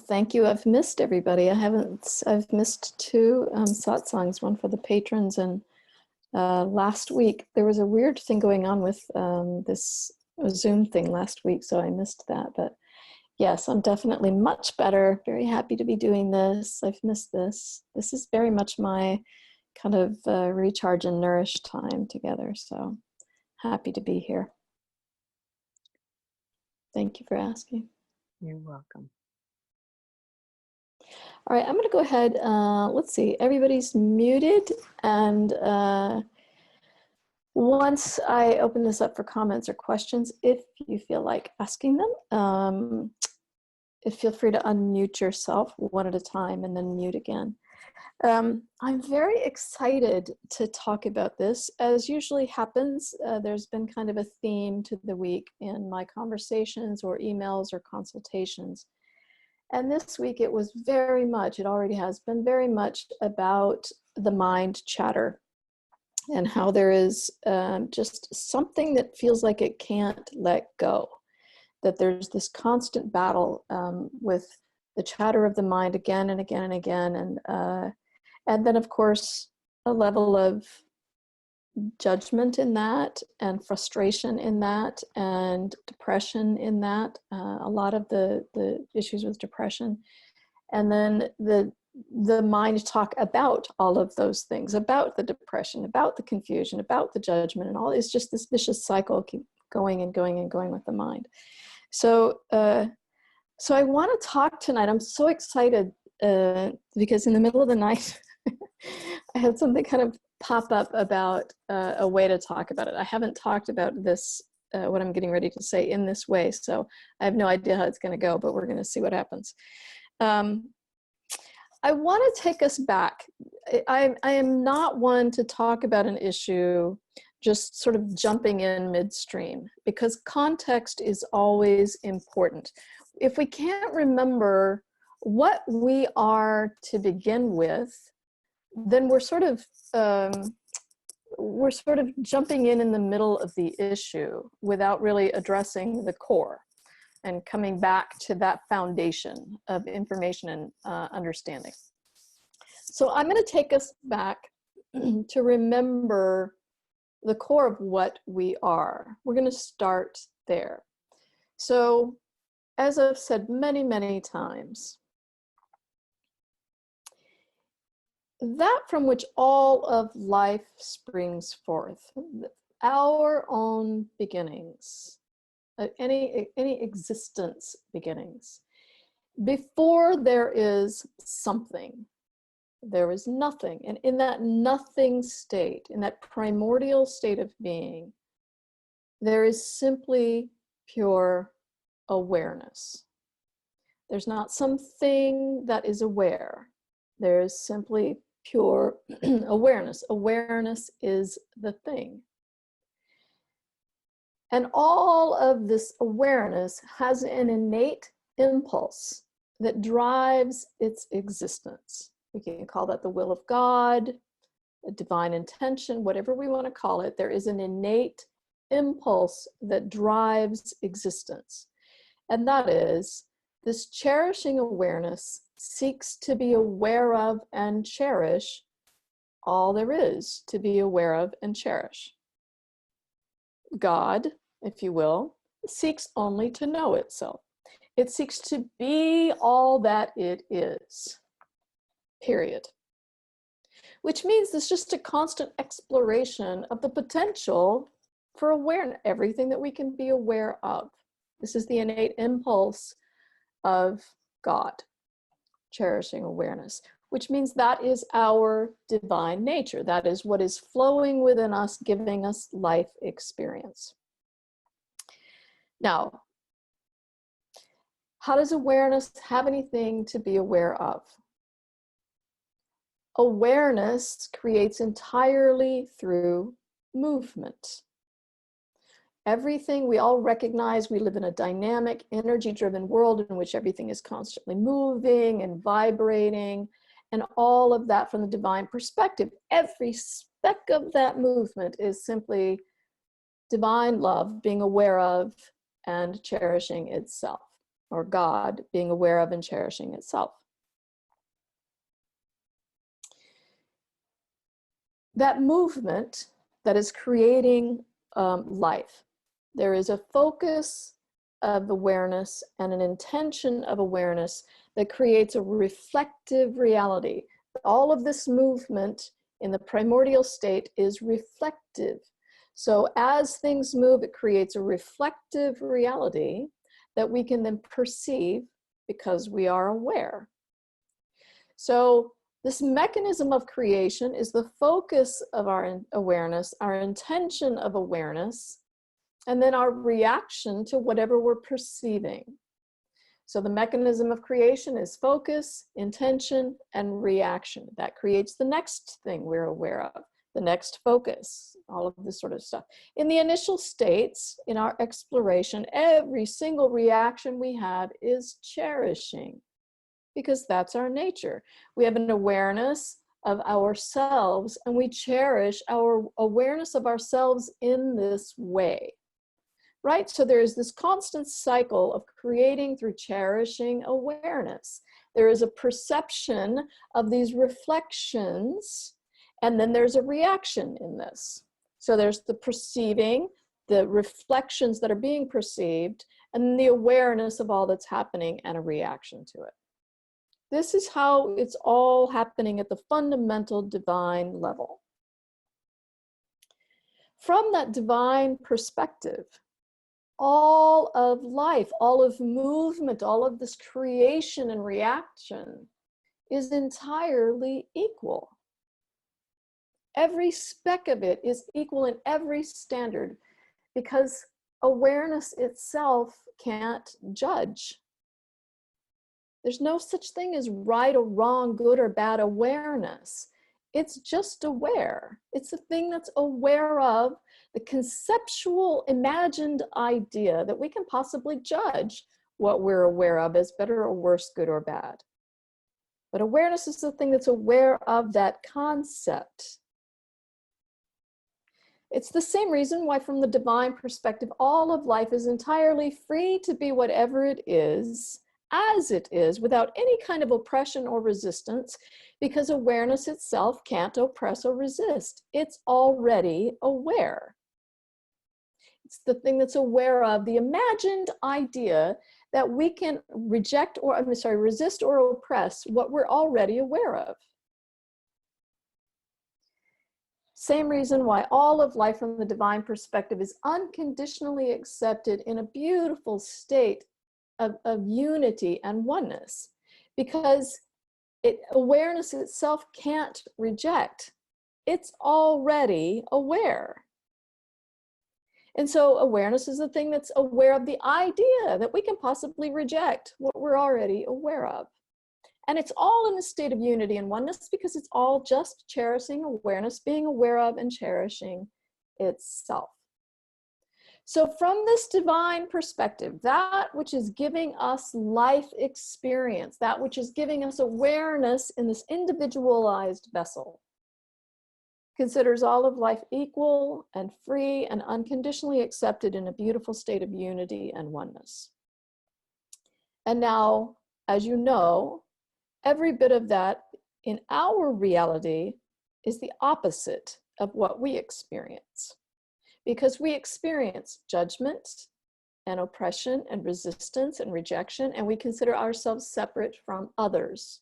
Thank you. I've missed everybody. I've missed two satsangs, one for the patrons, and last week there was a weird thing going on with this Zoom thing last week, so I missed that. But yes, I'm definitely much better. Very happy to be doing this. I've missed this. This is very much my kind of recharge and nourish time together, so happy to be here. Thank you for asking. You're welcome. All right, I'm going to go ahead. Let's see, everybody's muted. And once I open this up for comments or questions, if you feel like asking them, feel free to unmute yourself one at a time and then mute again. I'm very excited to talk about this. As usually happens, there's been kind of a theme to the week in my conversations or emails or consultations. And this week it was very much, it already has been very much about the mind chatter and how there is just something that feels like it can't let go. That there's this constant battle with the chatter of the mind again and again and again. And then of course, a level of judgment in that and frustration in that and depression in that, a lot of the issues with depression. And then the mind talk about all of those things, about the depression, about the confusion, about the judgment, and all. It's just this vicious cycle, keep going and going and going with the mind. So so I want to talk tonight. I'm so excited because in the middle of the night I had something kind of pop up about a way to talk about it. I haven't talked about this, what I'm getting ready to say, in this way, so I have no idea how it's going to go, but we're going to see what happens. I want to take us back. I am not one to talk about an issue just sort of jumping in midstream, because context is always important. If we can't remember what we are to begin with, then we're sort of jumping in the middle of the issue without really addressing the core and coming back to that foundation of information and understanding. So I'm going to take us back to remember the core of what we are. We're going to start there. So, as I've said many, many times, that from which all of life springs forth, our own beginnings, any existence beginnings. Before there is something, there is nothing. And in that nothing state, in that primordial state of being, there is simply pure awareness. There's not something that is aware. There is simply pure awareness. Awareness is the thing. And all of this awareness has an innate impulse that drives its existence. We can call that the will of God, a divine intention, whatever we want to call it. There is an innate impulse that drives existence. And that is, this cherishing awareness seeks to be aware of and cherish all there is to be aware of and cherish. God, if you will, seeks only to know itself. It seeks to be all that it is, period. Which means there's just a constant exploration of the potential for awareness, everything that we can be aware of. This is the innate impulse of God, cherishing awareness, which means that is our divine nature. That is what is flowing within us, giving us life experience. Now, how does awareness have anything to be aware of? Awareness creates entirely through movement. Everything we all recognize, we live in a dynamic, energy-driven world in which everything is constantly moving and vibrating, and all of that from the divine perspective. Every speck of that movement is simply divine love being aware of and cherishing itself. or God, being aware of and cherishing itself. That movement that is creating life, there is a focus of awareness and an intention of awareness that creates a reflective reality. All of this movement in the primordial state is reflective. So as things move, it creates a reflective reality that we can then perceive because we are aware. So this mechanism of creation is the focus of our awareness, our intention of awareness, and then our reaction to whatever we're perceiving. So the mechanism of creation is focus, intention, and reaction. That creates the next thing we're aware of, the next focus, all of this sort of stuff. In the initial states, in our exploration, every single reaction we have is cherishing, because that's our nature. We have an awareness of ourselves, and we cherish our awareness of ourselves in this way. Right? So there is this constant cycle of creating through cherishing awareness. There is a perception of these reflections, and then there's a reaction in this. So there's the perceiving, the reflections that are being perceived, and the awareness of all that's happening and a reaction to it. This is how it's all happening at the fundamental divine level. From that divine perspective, all of life, all of movement, all of this creation and reaction is entirely equal. Every speck of it is equal in every standard, because awareness itself can't judge. There's no such thing as right or wrong, good or bad awareness. It's just aware. It's a thing that's aware of the conceptual imagined idea that we can possibly judge what we're aware of as better or worse, good or bad. But awareness is the thing that's aware of that concept. It's the same reason why, from the divine perspective, all of life is entirely free to be whatever it is, as it is, without any kind of oppression or resistance, because awareness itself can't oppress or resist. It's already aware. It's the thing that's aware of the imagined idea that we can resist or oppress what we're already aware of. Same reason why all of life from the divine perspective is unconditionally accepted in a beautiful state of unity and oneness, because awareness itself can't reject. It's already aware. And so awareness is the thing that's aware of the idea that we can possibly reject what we're already aware of. And it's all in a state of unity and oneness, because it's all just cherishing awareness, being aware of and cherishing itself. So from this divine perspective, that which is giving us life experience, that which is giving us awareness in this individualized vessel, considers all of life equal and free and unconditionally accepted in a beautiful state of unity and oneness. And now, as you know, every bit of that in our reality is the opposite of what we experience. Because we experience judgment and oppression and resistance and rejection, and we consider ourselves separate from others.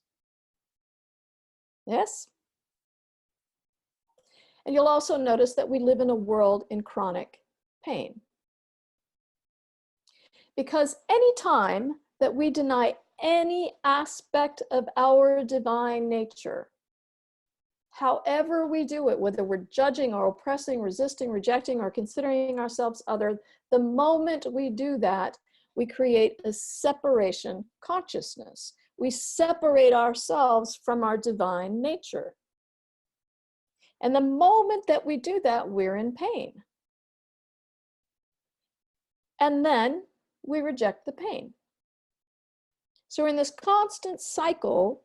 Yes? And you'll also notice that we live in a world in chronic pain. Because any time that we deny any aspect of our divine nature, however we do it, whether we're judging or oppressing, resisting, rejecting, or considering ourselves other, the moment we do that, we create a separation consciousness. We separate ourselves from our divine nature. And the moment that we do that, we're in pain. And then we reject the pain. So we're in this constant cycle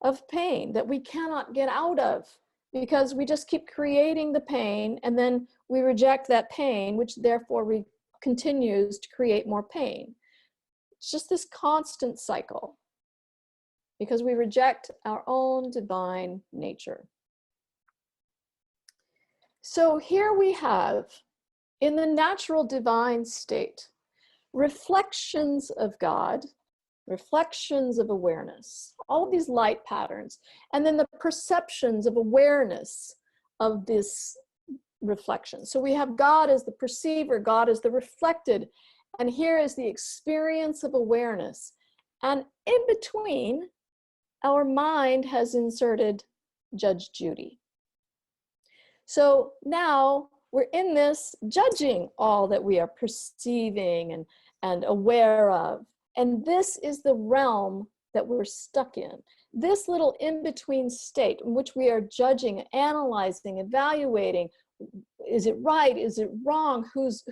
of pain that we cannot get out of, because we just keep creating the pain, and then we reject that pain, which therefore continues to create more pain. It's just this constant cycle because we reject our own divine nature. So here we have, in the natural divine state, reflections of God, reflections of awareness, all of these light patterns, and then the perceptions of awareness of this reflection. So we have God as the perceiver, God as the reflected, and here is the experience of awareness. And in between, our mind has inserted Judge Judy. So now we're in this judging all that we are perceiving and aware of. And this is the realm that we're stuck in. This little in-between state in which we are judging, analyzing, evaluating. Is it right? Is it wrong? Who's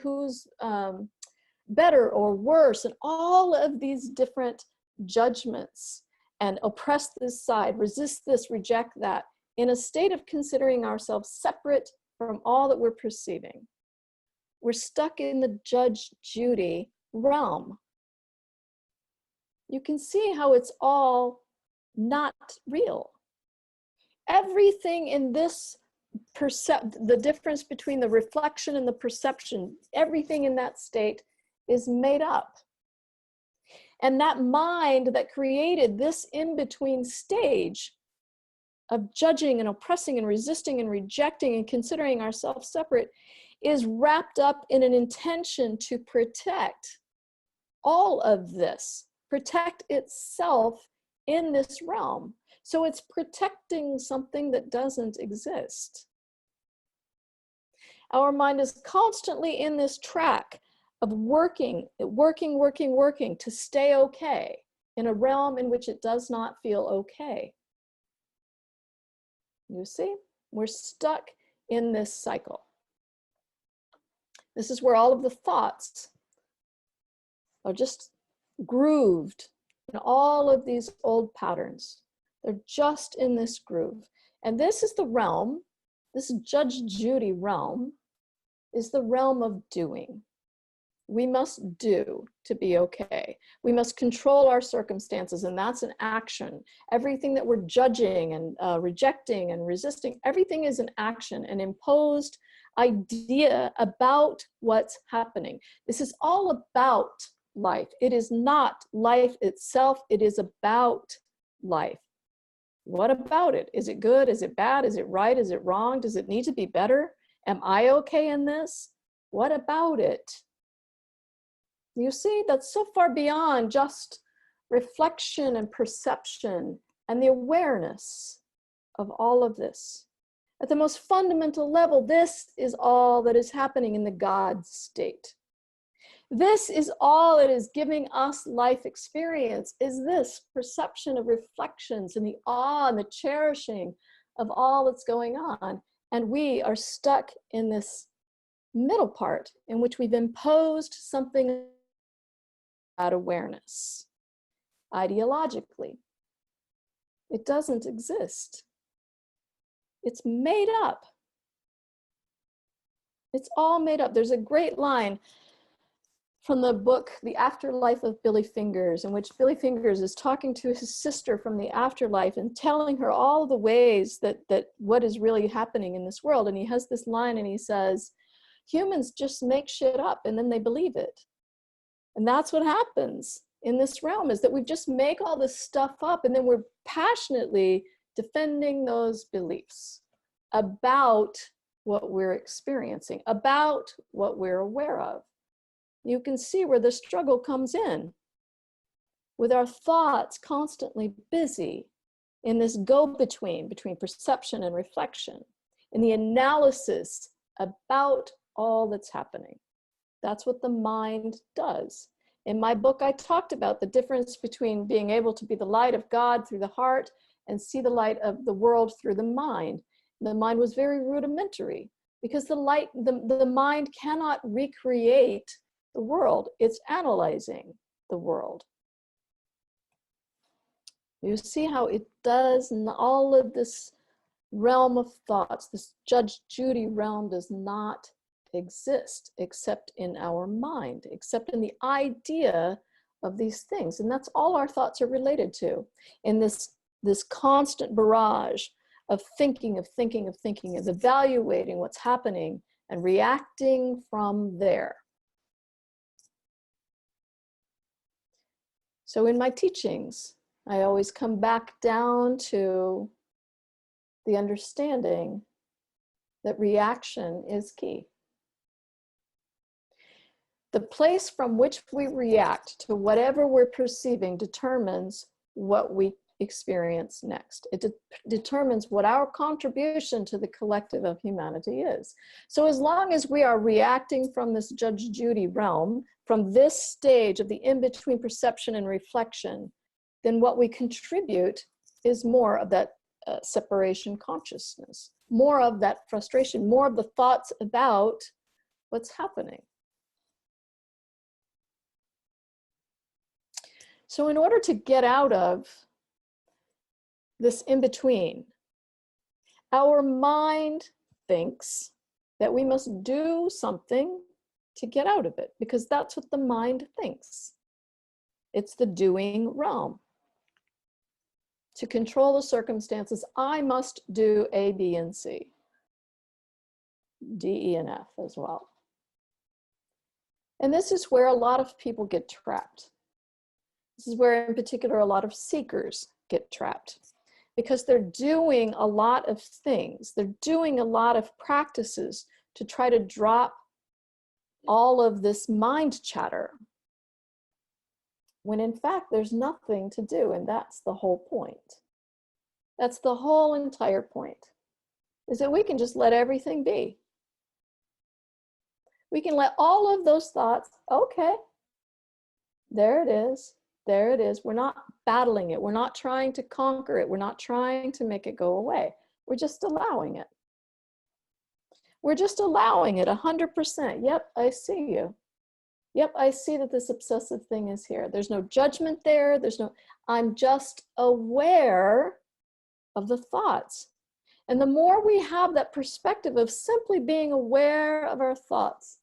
better or worse? And all of these different judgments, and oppress this side, resist this, reject that, in a state of considering ourselves separate from all that we're perceiving. We're stuck in the Judge Judy realm. You can see how it's all not real. Everything in this the difference between the reflection and the perception, everything in that state is made up. And that mind that created this in-between stage of judging and oppressing and resisting and rejecting and considering ourselves separate is wrapped up in an intention to protect all of this, protect itself in this realm. So it's protecting something that doesn't exist. Our mind is constantly in this track of working to stay okay in a realm in which it does not feel okay. You see, we're stuck in this cycle. This is where all of the thoughts are just grooved in all of these old patterns. They're just in this groove. And this is the realm, this Judge Judy realm, is the realm of doing. We must do to be okay. We must control our circumstances, and that's an action. Everything that we're judging and rejecting and resisting, everything is an action, an imposed idea about what's happening. This is all about life. It is not life itself. It is about life. What about it? Is it good? Is it bad? Is it right? Is it wrong? Does it need to be better? Am I okay in this? What about it? You see, that's so far beyond just reflection and perception and the awareness of all of this. At the most fundamental level, this is all that is happening in the God state. This is all that is giving us life experience, is this perception of reflections and the awe and the cherishing of all that's going on. And we are stuck in this middle part in which we've imposed something about awareness ideologically. It doesn't exist. It's made up. It's all made up. There's a great line from the book, The Afterlife of Billy Fingers, in which Billy Fingers is talking to his sister from the afterlife and telling her all the ways that what is really happening in this world. And he has this line and he says, humans just make shit up and then they believe it. And that's what happens in this realm, is that we just make all this stuff up and then we're passionately defending those beliefs about what we're experiencing, about what we're aware of. You can see where the struggle comes in, with our thoughts constantly busy in this go-between, between perception and reflection, in the analysis about all that's happening. That's what the mind does. In my book, I talked about the difference between being able to be the light of God through the heart and see the light of the world through the mind. The mind was very rudimentary because the mind cannot recreate the world. It's analyzing the world. You see how it does, all of this realm of thoughts, this Judge Judy realm does not exist except in our mind, except in the idea of these things. And that's all our thoughts are related to, in this constant barrage of thinking, of evaluating what's happening and reacting from there. So in my teachings, I always come back down to the understanding that reaction is key. The place from which we react to whatever we're perceiving determines what we experience next. It determines what our contribution to the collective of humanity is. So as long as we are reacting from this Judge Judy realm, from this stage of the in-between perception and reflection, then what we contribute is more of that separation consciousness, more of that frustration, more of the thoughts about what's happening. So in order to get out of this in-between, our mind thinks that we must do something to get out of it, because that's what the mind thinks. It's the doing realm. To control the circumstances, I must do A, B, and C. D, E, and F as well. And this is where a lot of people get trapped. This is where, in particular, a lot of seekers get trapped, because they're doing a lot of things. They're doing a lot of practices to try to drop all of this mind chatter, when in fact there's nothing to do, and that's the whole point. That's the whole entire point, is that we can just let everything be. We can let all of those thoughts, okay, there it is. There it is. We're not battling it. We're not trying to conquer it. We're not trying to make it go away. We're just allowing it. We're just allowing it 100%. Yep, I see you. Yep, I see that this obsessive thing is here. There's no judgment there. I'm just aware of the thoughts. And the more we have that perspective of simply being aware of our thoughts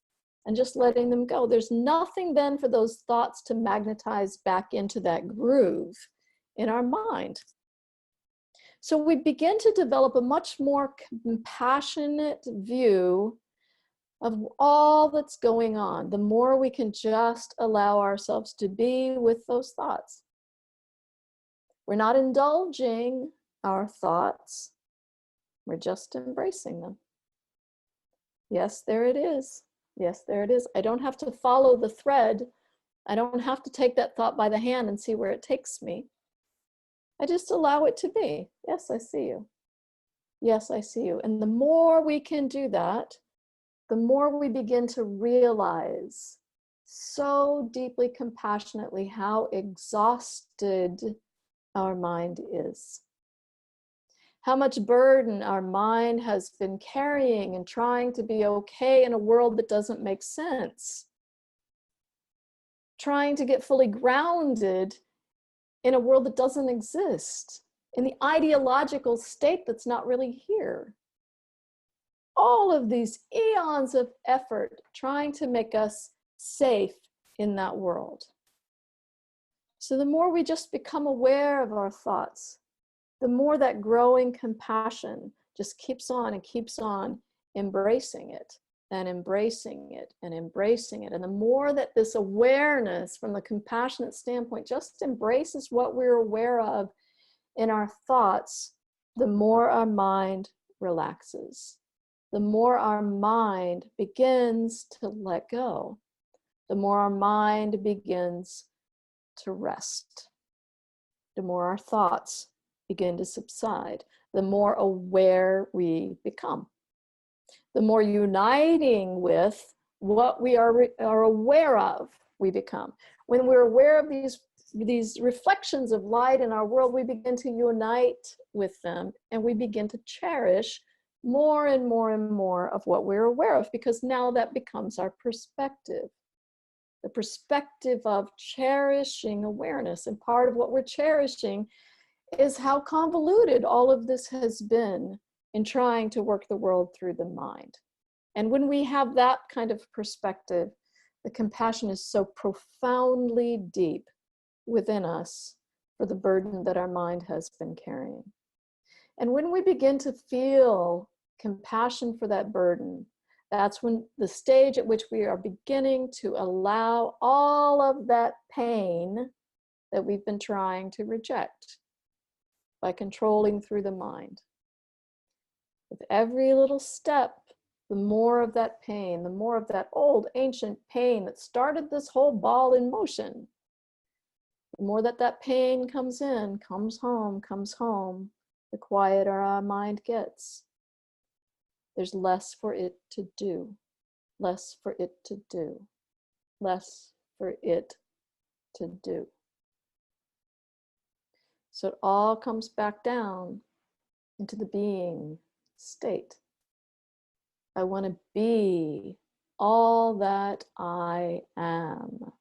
and just letting them go, there's nothing then for those thoughts to magnetize back into that groove in our mind. So we begin to develop a much more compassionate view of all that's going on, the more we can just allow ourselves to be with those thoughts. We're not indulging our thoughts, we're just embracing them. Yes, there it is. Yes, there it is. I don't have to follow the thread. I don't have to take that thought by the hand and see where it takes me. I just allow it to be. Yes, I see you. Yes, I see you. And the more we can do that, the more we begin to realize so deeply, compassionately, how exhausted our mind is. How much burden our mind has been carrying and trying to be okay in a world that doesn't make sense. Trying to get fully grounded in a world that doesn't exist, in the ideological state that's not really here. All of these eons of effort trying to make us safe in that world. So the more we just become aware of our thoughts, the more that growing compassion just keeps on and keeps on embracing it and embracing it and embracing it. And the more that this awareness from the compassionate standpoint just embraces what we're aware of in our thoughts, the more our mind relaxes. The more our mind begins to let go, the more our mind begins to rest, the more our thoughts begin to subside, the more aware we become, the more uniting with what we are aware of we become. When we're aware of these reflections of light in our world, we begin to unite with them, and we begin to cherish more and more and more of what we're aware of, because now that becomes our perspective. The perspective of cherishing awareness. And part of what we're cherishing is how convoluted all of this has been in trying to work the world through the mind. And when we have that kind of perspective, the compassion is so profoundly deep within us for the burden that our mind has been carrying. And when we begin to feel compassion for that burden, that's when the stage at which we are beginning to allow all of that pain that we've been trying to reject by controlling through the mind. With every little step, the more of that pain, the more of that old ancient pain that started this whole ball in motion, the more that that pain comes in, comes home, the quieter our mind gets. There's less for it to do, less for it to do, less for it to do. So it all comes back down into the being state. I want to be all that I am.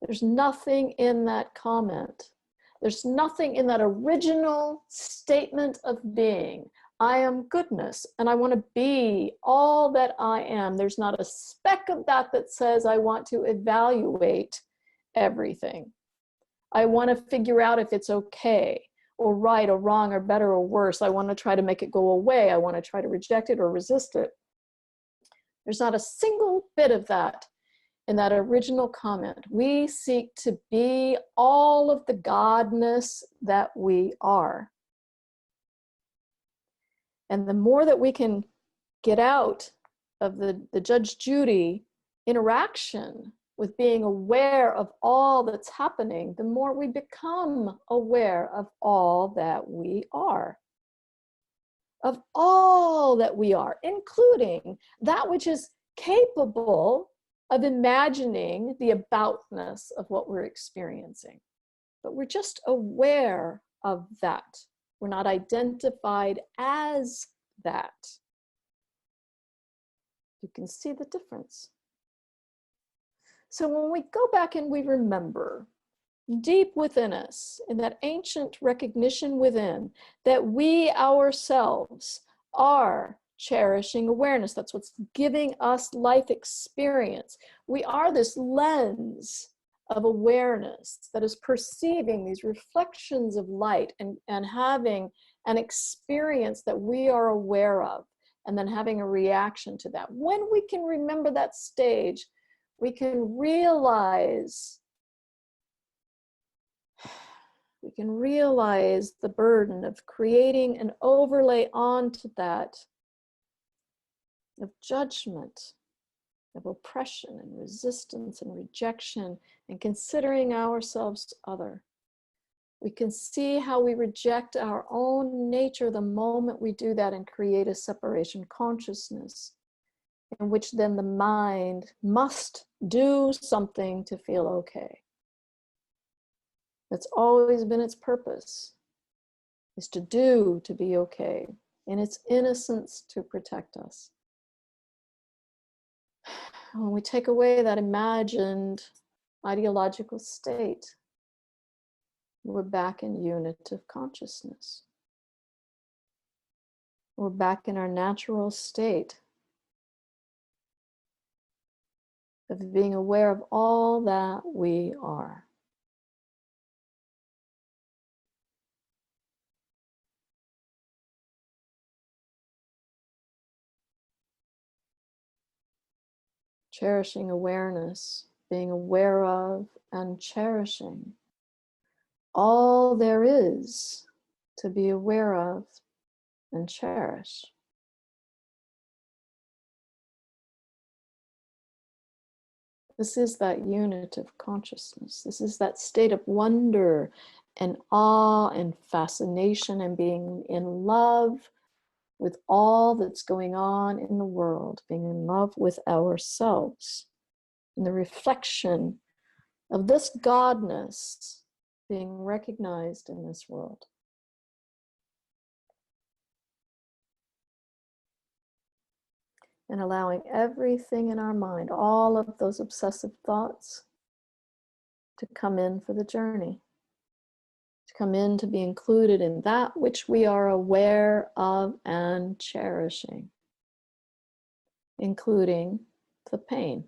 There's nothing in that comment. There's nothing in that original statement of being. I am goodness, and I want to be all that I am. There's not a speck of that that says I want to evaluate everything. I want to figure out if it's okay, or right, or wrong, or better, or worse. I want to try to make it go away. I want to try to reject it or resist it. There's not a single bit of that in that original comment. We seek to be all of the godness that we are. And the more that we can get out of the Judge Judy interaction with being aware of all that's happening, the more we become aware of all that we are. Of all that we are, including that which is capable of imagining the aboutness of what we're experiencing. But we're just aware of that. We're not identified as that. You can see the difference. So when we go back and we remember deep within us, in that ancient recognition within, that we ourselves are cherishing awareness. That's what's giving us life experience. We are this lens of awareness that is perceiving these reflections of light and having an experience that we are aware of, and then having a reaction to that. When we can remember that stage, we can realize the burden of creating an overlay onto that of judgment, of oppression and resistance and rejection, and considering ourselves other. We can see how we reject our own nature the moment we do that and create a separation consciousness, in which then the mind must do something to feel okay. That's always been its purpose, is to do to be okay, in its innocence to protect us. When we take away that imagined ideological state, we're back in unit of consciousness. We're back in our natural state of being aware of all that we are. Cherishing awareness, being aware of and cherishing all there is to be aware of and cherish. This is that unit of consciousness. This is that state of wonder and awe and fascination and being in love with all that's going on in the world, being in love with ourselves, and the reflection of this godness being recognized in this world. And allowing everything in our mind, all of those obsessive thoughts, to come in for the journey, to come in to be included in that which we are aware of and cherishing, including the pain,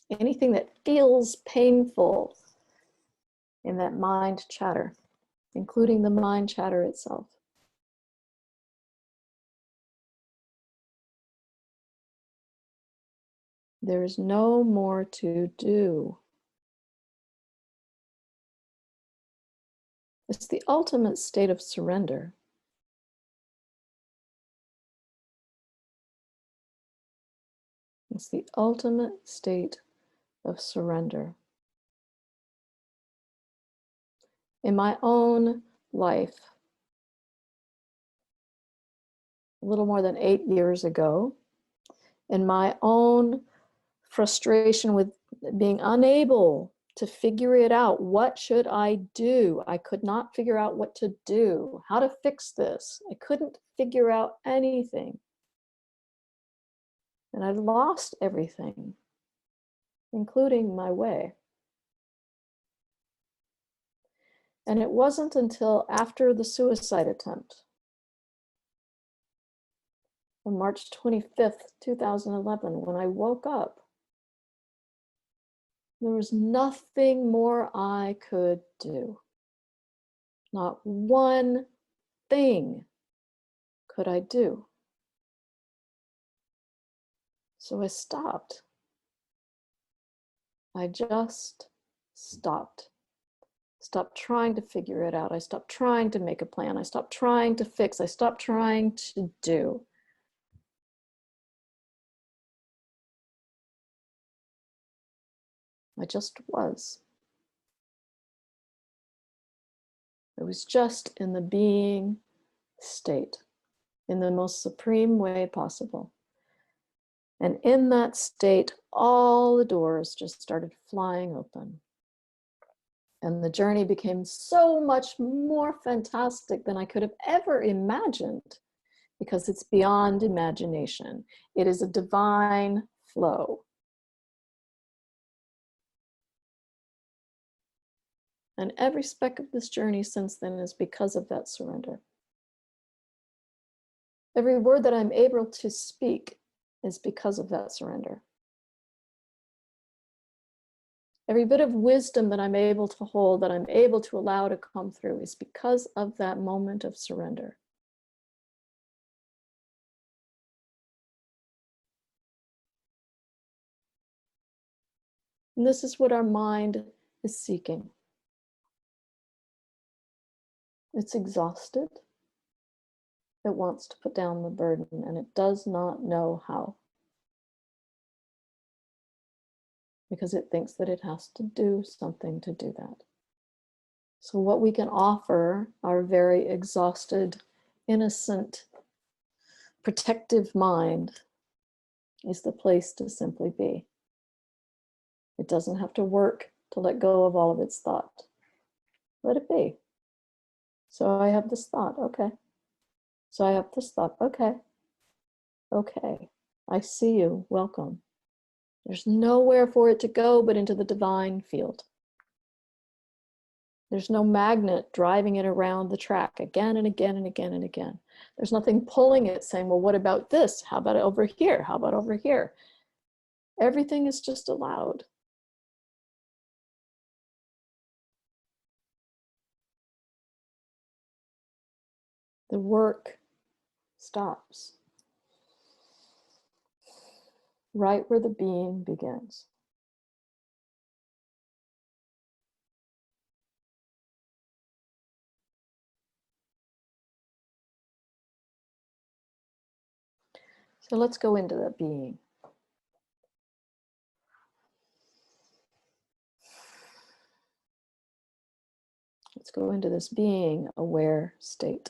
anything that feels painful in that mind chatter, including the mind chatter itself. There is no more to do. It's the ultimate state of surrender. It's the ultimate state of surrender. In my own life, a little more than 8 years ago, in my own frustration with being unable to figure it out, what should I do? I could not figure out what to do, how to fix this. I couldn't figure out anything. And I lost everything, including my way. And it wasn't until after the suicide attempt on March 25th, 2011, when I woke up, there was nothing more I could do. Not one thing could I do. So I stopped. I just stopped. Stopped trying to figure it out. I stopped trying to make a plan. I stopped trying to fix. I stopped trying to do. I just was. I was just in the being state, in the most supreme way possible. And in that state, all the doors just started flying open. And the journey became so much more fantastic than I could have ever imagined, because it's beyond imagination. It is a divine flow. And every speck of this journey since then is because of that surrender. Every word that I'm able to speak is because of that surrender. Every bit of wisdom that I'm able to hold, that I'm able to allow to come through, is because of that moment of surrender. And this is what our mind is seeking. It's exhausted. It wants to put down the burden, and it does not know how. Because it thinks that it has to do something to do that. So what we can offer our very exhausted, innocent, protective mind is the place to simply be. It doesn't have to work to let go of all of its thought. Let it be. So I have this thought, okay. So I have this thought, okay. Okay, I see you, welcome. There's nowhere for it to go but into the divine field. There's no magnet driving it around the track again and again and again and again. There's nothing pulling it saying, well, what about this? How about over here? How about over here? Everything is just allowed. The work stops right where the being begins. So let's go into that being. Let's go into this being aware state.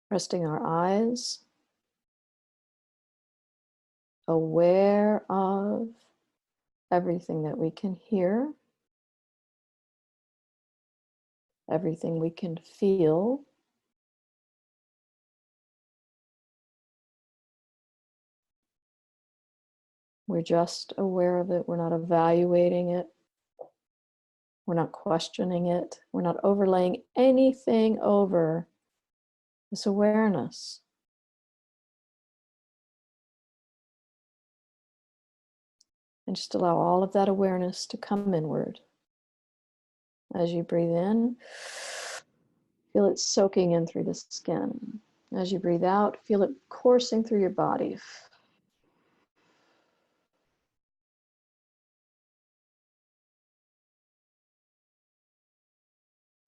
Resting our eyes, aware of everything that we can hear, everything we can feel, we're just aware of it. We're not evaluating it. We're not questioning it. We're not overlaying anything over this awareness. And just allow all of that awareness to come inward. As you breathe in, feel it soaking in through the skin. As you breathe out, feel it coursing through your body.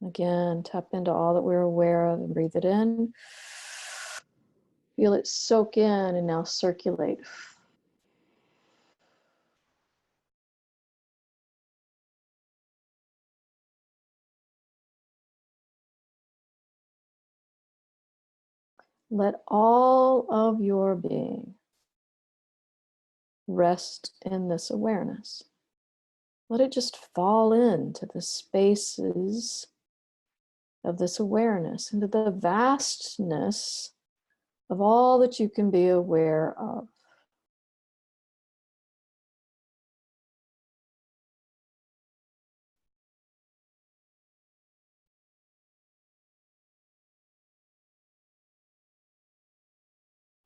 Again, tap into all that we're aware of and breathe it in. Feel it soak in and now circulate. Let all of your being rest in this awareness. Let it just fall into the spaces of this awareness, into the vastness of all that you can be aware of.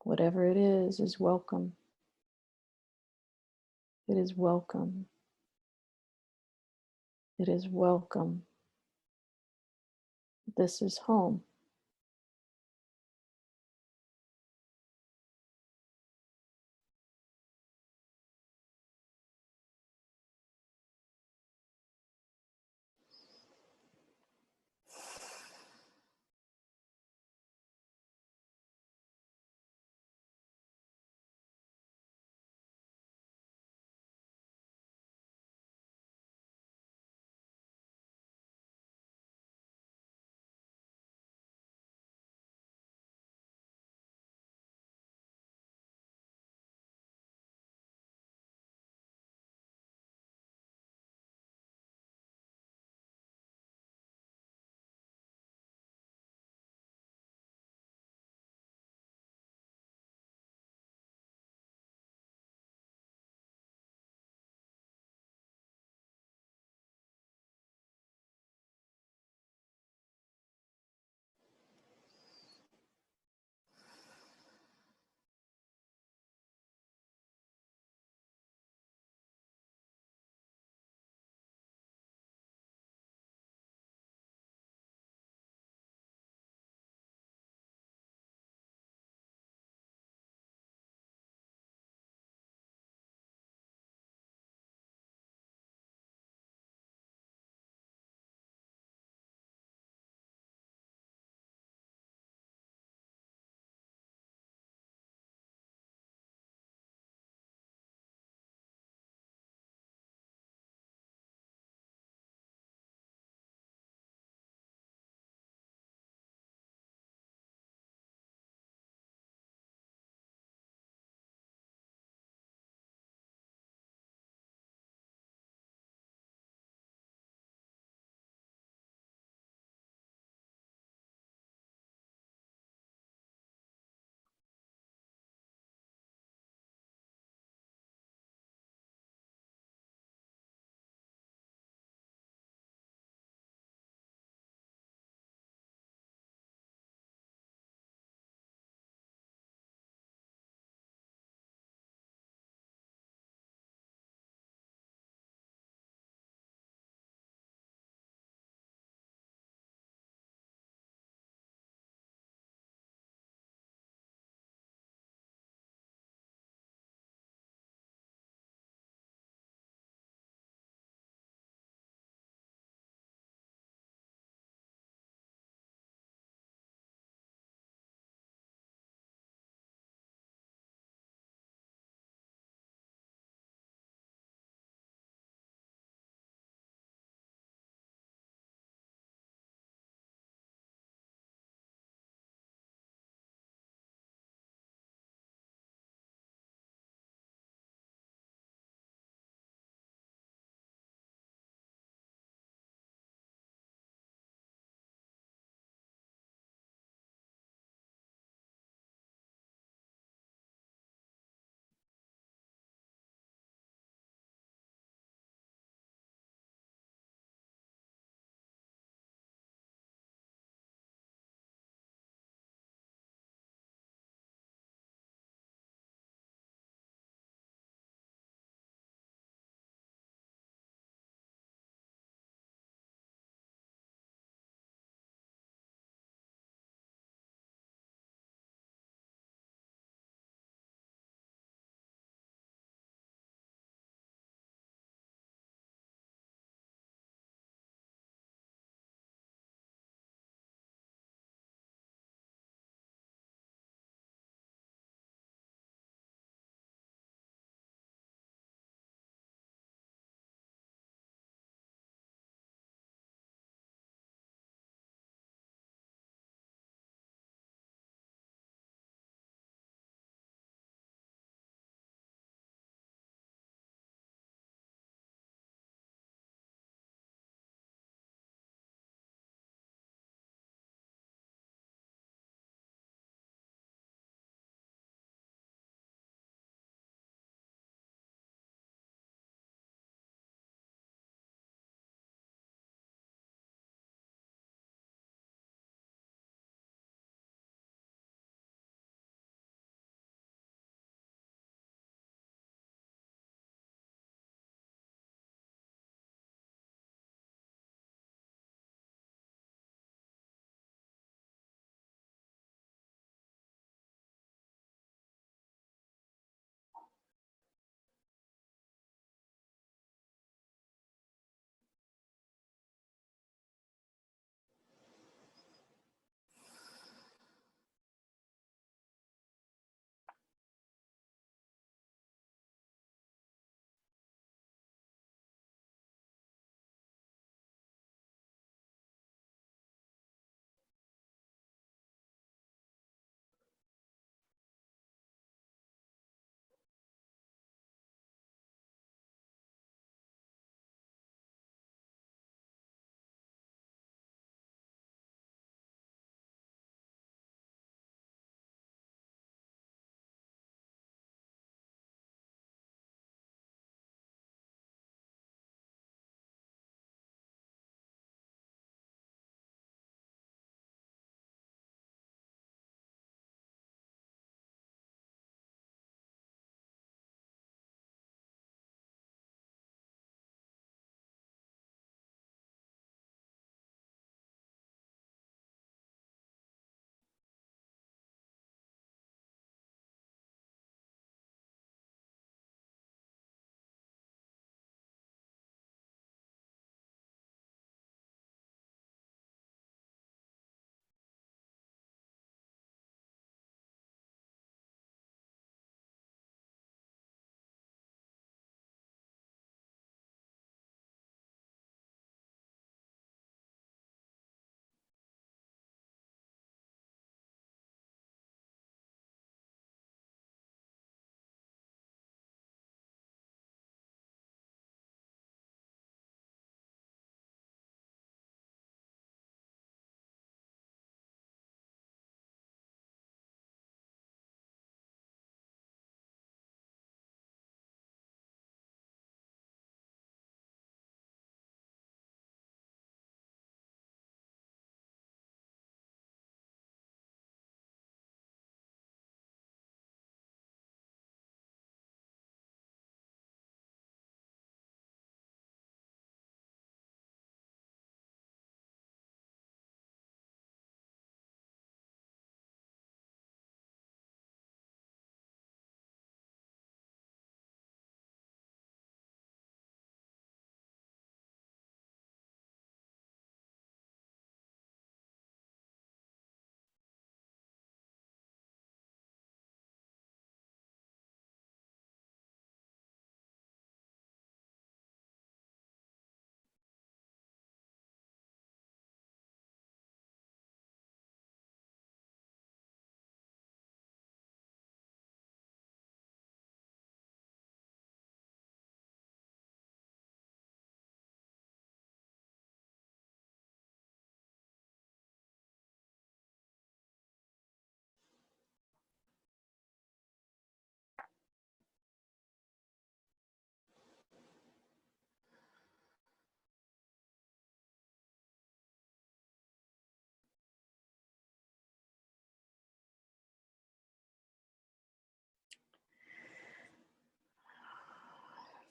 Whatever it is welcome. It is welcome. It is welcome. This is home.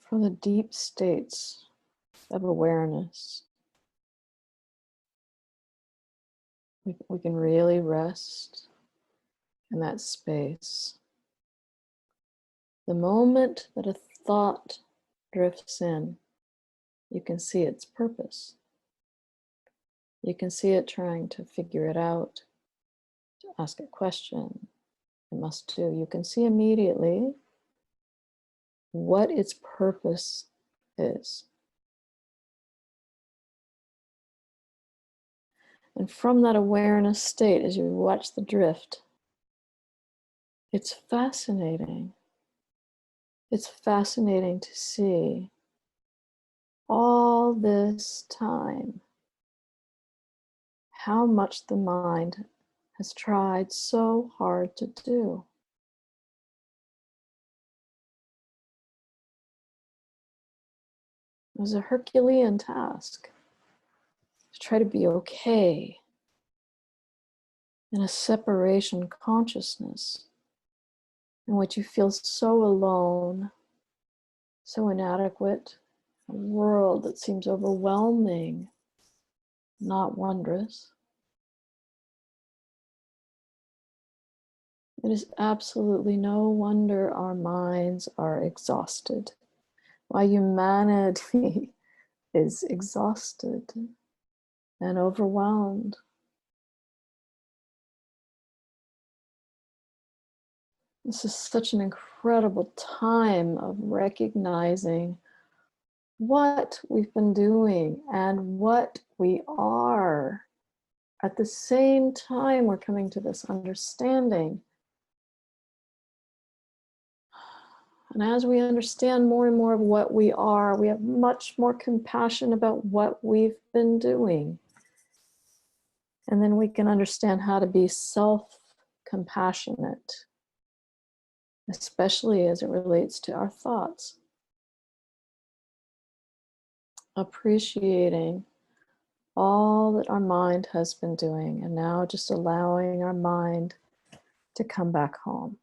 from the deep states of awareness, we can really rest in that space. The moment that a thought drifts in, you can see its purpose. You can see it trying to figure it out, to ask a question. It must do. You can see immediately what its purpose is. And from that awareness state, as you watch the drift, it's fascinating. It's fascinating to see all this time how much the mind has tried so hard to do. It was a Herculean task to try to be okay in a separation consciousness in which you feel so alone, so inadequate, a world that seems overwhelming, not wondrous. It is absolutely no wonder our minds are exhausted. Why humanity is exhausted and overwhelmed. This is such an incredible time of recognizing what we've been doing and what we are. At the same time, we're coming to this understanding. And as we understand more and more of what we are, we have much more compassion about what we've been doing. And then we can understand how to be self-compassionate, especially as it relates to our thoughts. Appreciating all that our mind has been doing, and now just allowing our mind to come back home.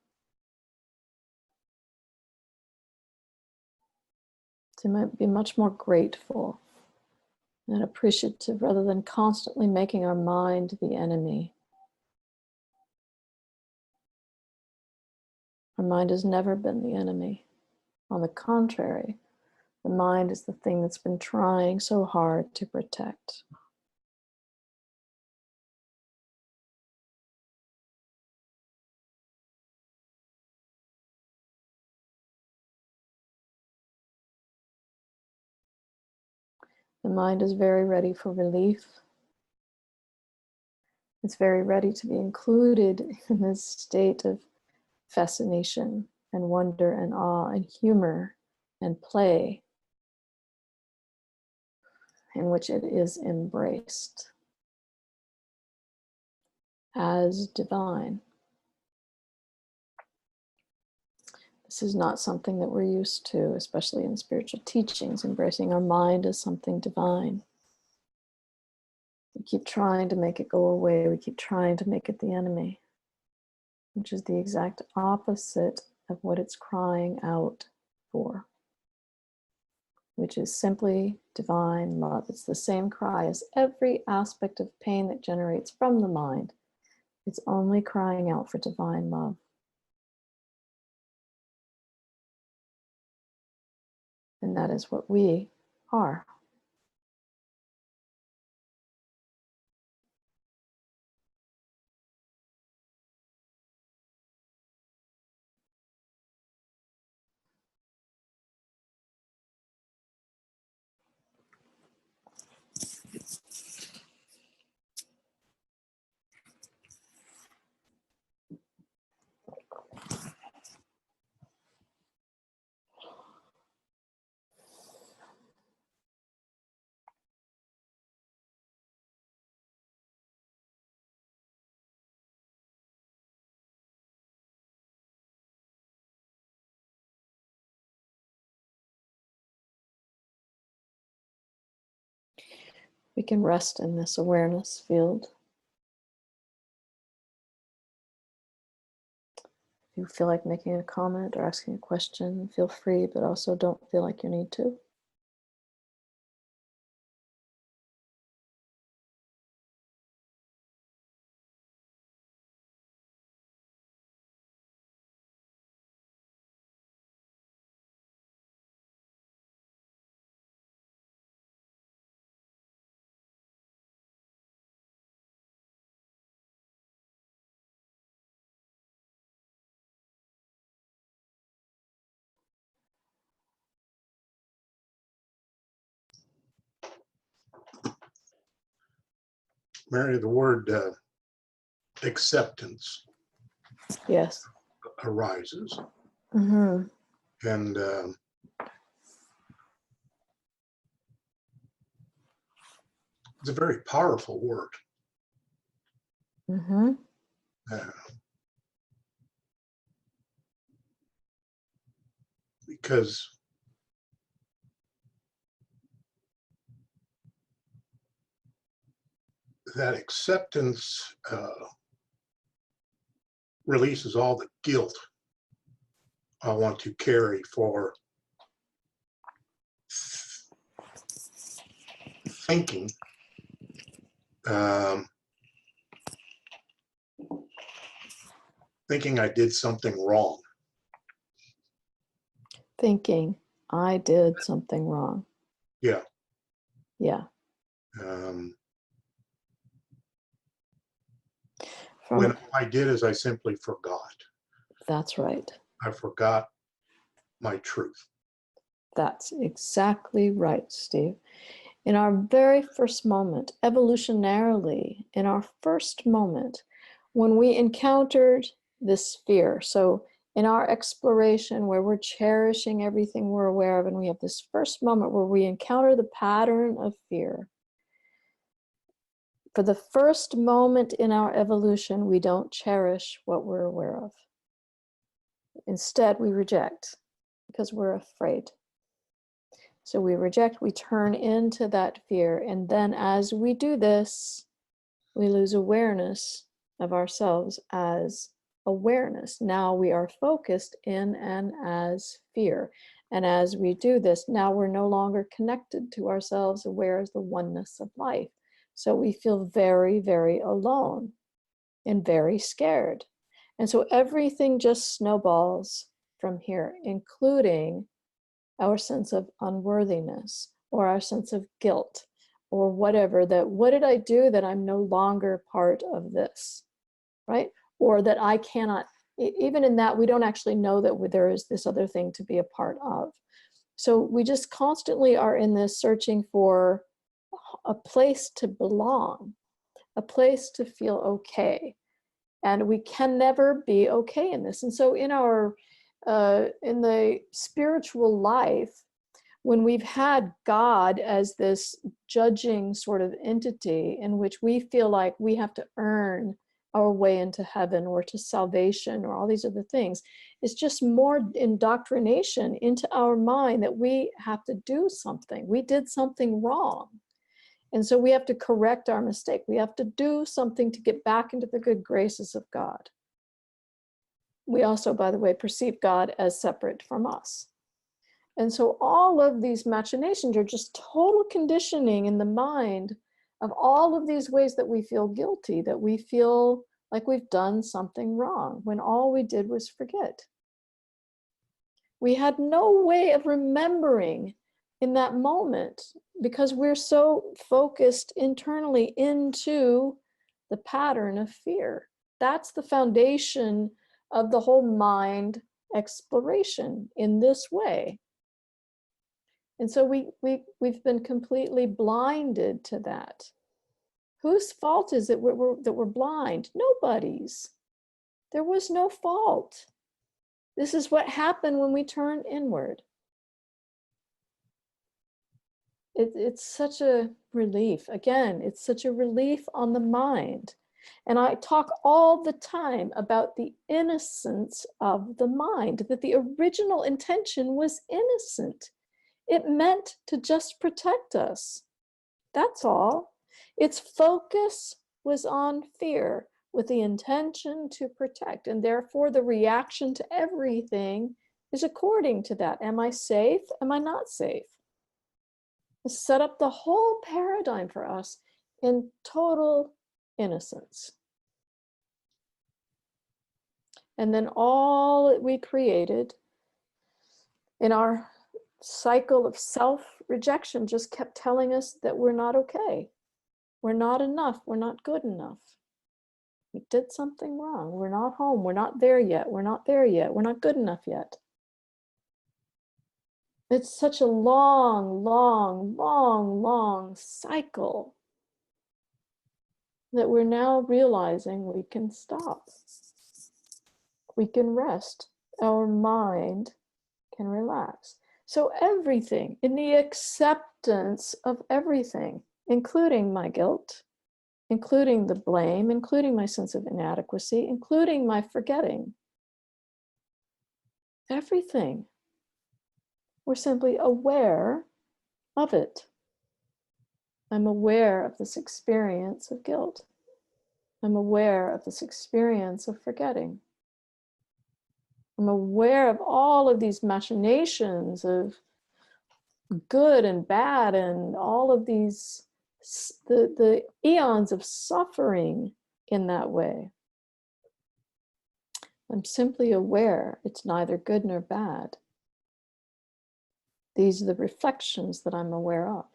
To be much more grateful and appreciative rather than constantly making our mind the enemy. Our mind has never been the enemy. On the contrary, the mind is the thing that's been trying so hard to protect. The mind is very ready for relief. It's very ready to be included in this state of fascination and wonder and awe and humor and play in which it is embraced as divine. This is not something that we're used to, especially in spiritual teachings, embracing our mind as something divine. We keep trying to make it go away. We keep trying to make it the enemy, which is the exact opposite of what it's crying out for, which is simply divine love. It's the same cry as every aspect of pain that generates from the mind. It's only crying out for divine love. And that is what we are. We can rest in this awareness field. If you feel like making a comment or asking a question, feel free, but also don't feel like you need to. Mary, the word acceptance Yes. arises. Mm-hmm. And it's a very powerful word. Mm-hmm. Because that acceptance releases all the guilt I want to carry for thinking thinking I did something wrong. Thinking I did something wrong. Yeah. Yeah. When all I did is I simply forgot. That's right. I forgot my truth. That's exactly right, Steve. In our very first moment, evolutionarily, in our first moment, when we encountered this fear, so in our exploration where we're cherishing everything we're aware of, and we have this first moment where we encounter the pattern of fear, for the first moment in our evolution, we don't cherish what we're aware of. Instead, we reject because we're afraid. So we reject, we turn into that fear. And then as we do this, we lose awareness of ourselves as awareness. Now we are focused in and as fear. And as we do this, now we're no longer connected to ourselves, aware as the oneness of life. So we feel very, very alone and very scared. And so everything just snowballs from here, including our sense of unworthiness or our sense of guilt or whatever, that what did I do that I'm no longer part of this, right? Or that I cannot, even in that, we don't actually know that there is this other thing to be a part of. So we just constantly are in this searching for a place to belong, a place to feel okay. And we can never be okay in this. And so in our, in the spiritual life, when we've had God as this judging sort of entity in which we feel like we have to earn our way into heaven or to salvation or all these other things, it's just more indoctrination into our mind that we have to do something. We did something wrong. And so we have to correct our mistake. We have to do something to get back into the good graces of God. We also, by the way, perceive God as separate from us. And so all of these machinations are just total conditioning in the mind of all of these ways that we feel guilty, that we feel like we've done something wrong, when all we did was forget. We had no way of remembering in that moment because we're so focused internally into the pattern of fear. That's the foundation of the whole mind exploration in this way. And so we've been completely blinded to that. Whose fault is it that we're blind? Nobody's. There was no fault. This is what happened when we turn inward. It's such a relief. Again, it's such a relief on the mind. And I talk all the time about the innocence of the mind, that the original intention was innocent. It meant to just protect us. That's all. Its focus was on fear, with the intention to protect. And therefore, the reaction to everything is according to that. Am I safe? Am I not safe? Set up the whole paradigm for us in total innocence. And then all that we created in our cycle of self-rejection just kept telling us that we're not okay. We're not enough. We're not good enough. We did something wrong. We're not home. We're not there yet. We're not there yet. We're not good enough yet. It's such a long, long, long, long cycle that we're now realizing we can stop. We can rest. Our mind can relax. So everything, in the acceptance of everything, including my guilt, including the blame, including my sense of inadequacy, including my forgetting, everything. We're simply aware of it. I'm aware of this experience of guilt. I'm aware of this experience of forgetting. I'm aware of all of these machinations of good and bad and all of these, the eons of suffering in that way. I'm simply aware it's neither good nor bad. These are the reflections that I'm aware of.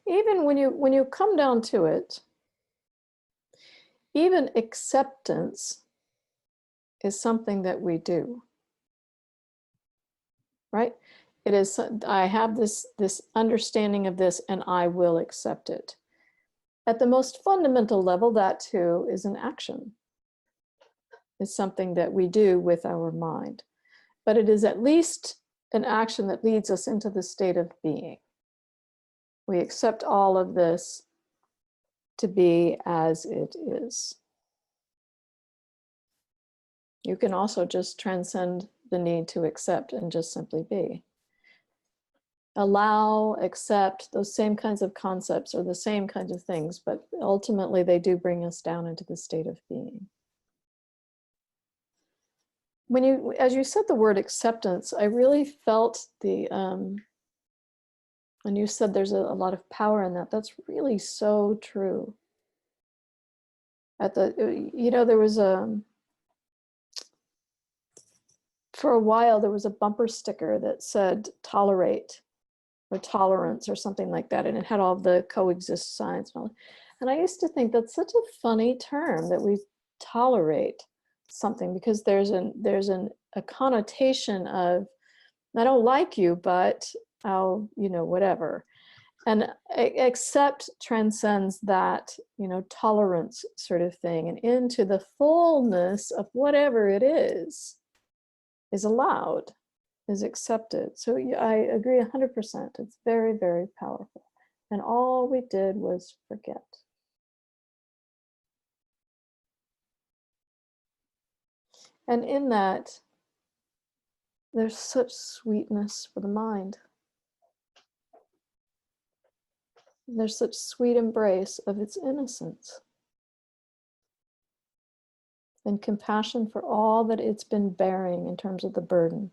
Even when you come down to it, even acceptance is something that we do, right? It is, I have this understanding of this and I will accept it. At the most fundamental level, that too is an action. It's something that we do with our mind. But it is at least an action that leads us into the state of being. We accept all of this to be as it is. You can also just transcend the need to accept and just simply be. Allow, accept, those same kinds of concepts are the same kinds of things, but ultimately they do bring us down into the state of being. When you, as you said the word acceptance, I really felt the, and you said there's a lot of power in that. That's really so true. At the, you know, there was for a while, there was a bumper sticker that said tolerate or tolerance or something like that. And it had all the coexist signs and all. And I used to think that's such a funny term that we tolerate something, because there's a connotation of, I don't like you, but I'll, you know, whatever. And accept transcends that, you know, tolerance sort of thing, and into the fullness of whatever it is allowed, is accepted. So I agree 100%. It's very, very powerful. And all we did was forget. And in that, there's such sweetness for the mind. There's such sweet embrace of its innocence and compassion for all that it's been bearing in terms of the burden.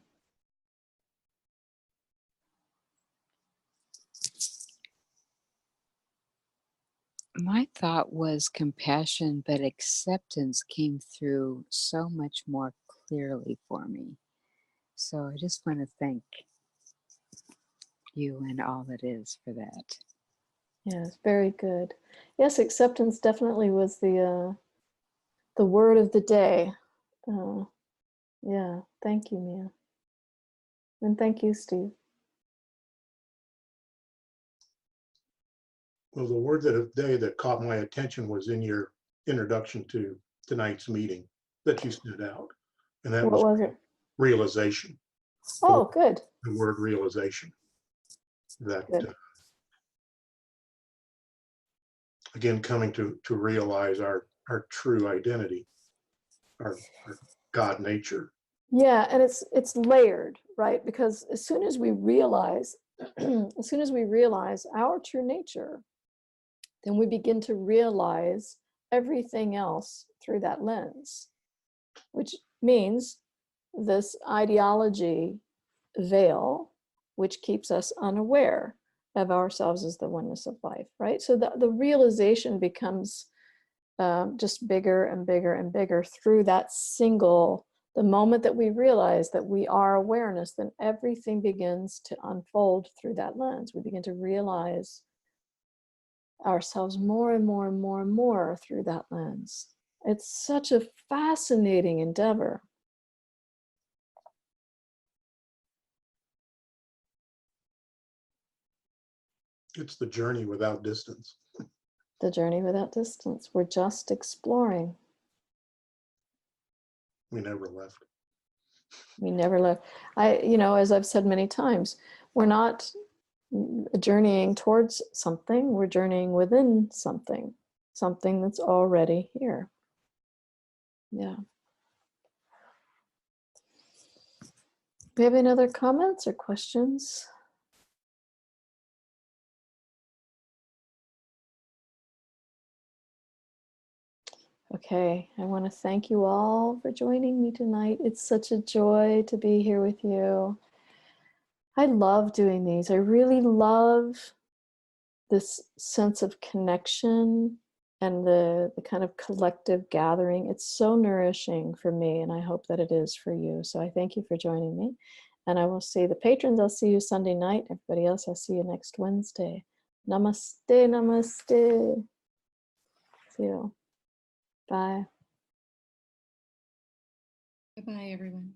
My thought was compassion, but acceptance came through so much more clearly for me. So I just want to thank you and all that is for that. Yes, very good. Yes, acceptance definitely was the word of the day. Yeah, thank you, Mia. And thank you, Steve. Well, the word of the day that caught my attention was in your introduction to tonight's meeting that you stood out. And that What was it? realization. Oh, good. The word realization. That, again, coming to realize our true identity, our God nature. Yeah, and it's layered, right? Because as soon as we realize, as soon as we realize our true nature, and we begin to realize everything else through that lens, which means this ideology veil, which keeps us unaware of ourselves as the oneness of life, right? So the realization becomes just bigger and bigger and bigger through that single, the moment that we realize that we are awareness, then everything begins to unfold through that lens. We begin to realize ourselves more and more and more and more through that lens. It's such a fascinating endeavor. It's the journey without distance. The journey without distance. We're just exploring. We never left. We never left. As I've said many times, we're not journeying towards something. We're journeying within something that's already here. Yeah. Do we have any other comments or questions? Okay, I want to thank you all for joining me tonight. It's such a joy to be here with you. I love doing these. I really love this sense of connection and the kind of collective gathering. It's so nourishing for me, and I hope that it is for you. So I thank you for joining me. And I will see the patrons. I'll see you Sunday night. Everybody else, I'll see you next Wednesday. Namaste, namaste. See you. Bye. Bye-bye, everyone.